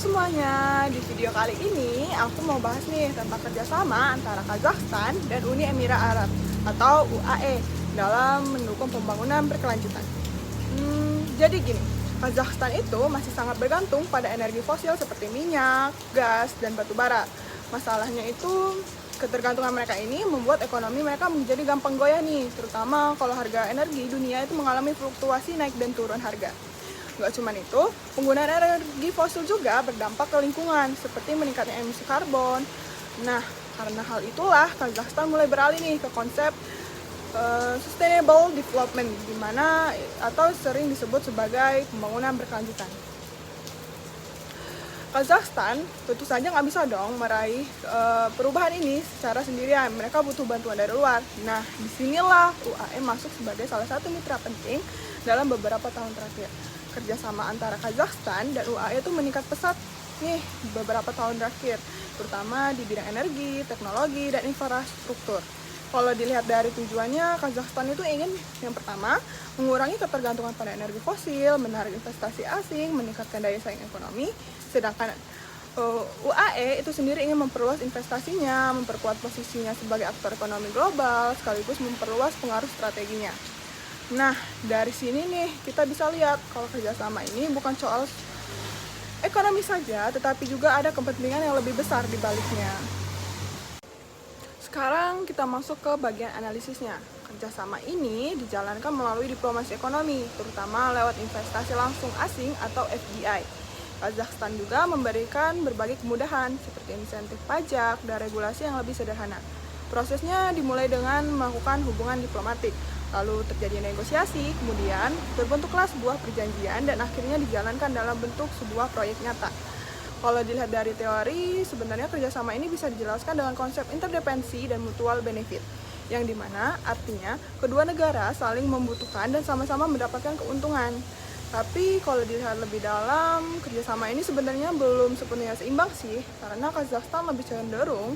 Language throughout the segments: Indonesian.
semuanya, di video kali ini aku mau bahas nih tentang kerjasama antara Kazakhstan dan Uni Emirat Arab atau UAE dalam mendukung pembangunan berkelanjutan. Jadi gini, Kazakhstan itu masih sangat bergantung pada energi fosil seperti minyak, gas, dan batu bara. Masalahnya itu ketergantungan mereka ini membuat ekonomi mereka menjadi gampang goyah nih, terutama kalau harga energi dunia itu mengalami fluktuasi naik dan turun harga. Nggak cuma itu, penggunaan energi fosil juga berdampak ke lingkungan, seperti meningkatnya emisi karbon. Nah, karena hal itulah Kazakhstan mulai beralih nih ke konsep sustainable development, di mana atau sering disebut sebagai pembangunan berkelanjutan. Kazakhstan tentu saja nggak bisa dong meraih perubahan ini secara sendirian. Mereka butuh bantuan dari luar. Nah, disinilah UAE masuk sebagai salah satu mitra penting dalam beberapa tahun terakhir. Kerjasama antara Kazakhstan dan UAE itu meningkat pesat nih beberapa tahun terakhir, terutama di bidang energi, teknologi, dan infrastruktur. Kalau dilihat dari tujuannya, Kazakhstan itu ingin yang pertama, mengurangi ketergantungan pada energi fosil, menarik investasi asing, meningkatkan daya saing ekonomi, sedangkan UAE itu sendiri ingin memperluas investasinya, memperkuat posisinya sebagai aktor ekonomi global, sekaligus memperluas pengaruh strateginya. Nah, dari sini nih kita bisa lihat kalau kerjasama ini bukan soal ekonomi saja, tetapi juga ada kepentingan yang lebih besar di baliknya. Sekarang kita masuk ke bagian analisisnya. Kerjasama ini dijalankan melalui diplomasi ekonomi, terutama lewat investasi langsung asing atau FDI. Kazakhstan juga memberikan berbagai kemudahan seperti insentif pajak dan regulasi yang lebih sederhana. Prosesnya dimulai dengan melakukan hubungan diplomatik, lalu terjadi negosiasi, kemudian terbentuklah sebuah perjanjian dan akhirnya dijalankan dalam bentuk sebuah proyek nyata. Kalau dilihat dari teori, sebenarnya kerjasama ini bisa dijelaskan dengan konsep interdependensi dan mutual benefit, yang dimana artinya kedua negara saling membutuhkan dan sama-sama mendapatkan keuntungan. Tapi kalau dilihat lebih dalam, kerjasama ini sebenarnya belum sepenuhnya seimbang sih, karena Kazakhstan lebih cenderung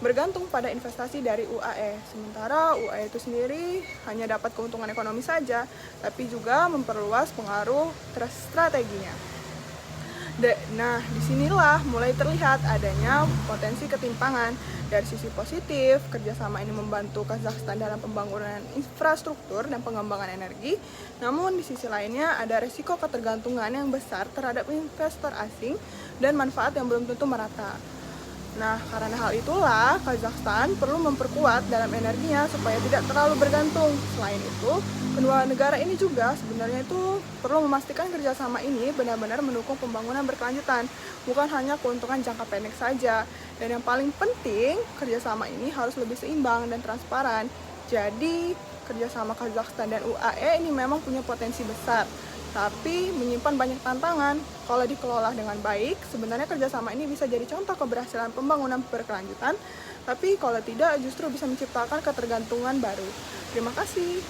bergantung pada investasi dari UAE, sementara UAE itu sendiri hanya dapat keuntungan ekonomi saja, tapi juga memperluas pengaruh strateginya. Nah, disinilah mulai terlihat adanya potensi ketimpangan. Dari sisi positif, kerjasama ini membantu Kazakhstan dalam pembangunan infrastruktur dan pengembangan energi. Namun di sisi lainnya ada risiko ketergantungan yang besar terhadap investor asing dan manfaat yang belum tentu merata. Nah, karena hal itulah Kazakhstan perlu memperkuat dalam energinya supaya tidak terlalu bergantung. Selain itu, kedua negara ini juga sebenarnya itu perlu memastikan kerjasama ini benar-benar mendukung pembangunan berkelanjutan, bukan hanya keuntungan jangka pendek saja. Dan yang paling penting, kerjasama ini harus lebih seimbang dan transparan. Jadi, kerjasama Kazakhstan dan UAE ini memang punya potensi besar, tapi menyimpan banyak tantangan. Kalau dikelola dengan baik, sebenarnya kerjasama ini bisa jadi contoh keberhasilan pembangunan berkelanjutan, tapi kalau tidak justru bisa menciptakan ketergantungan baru. Terima kasih.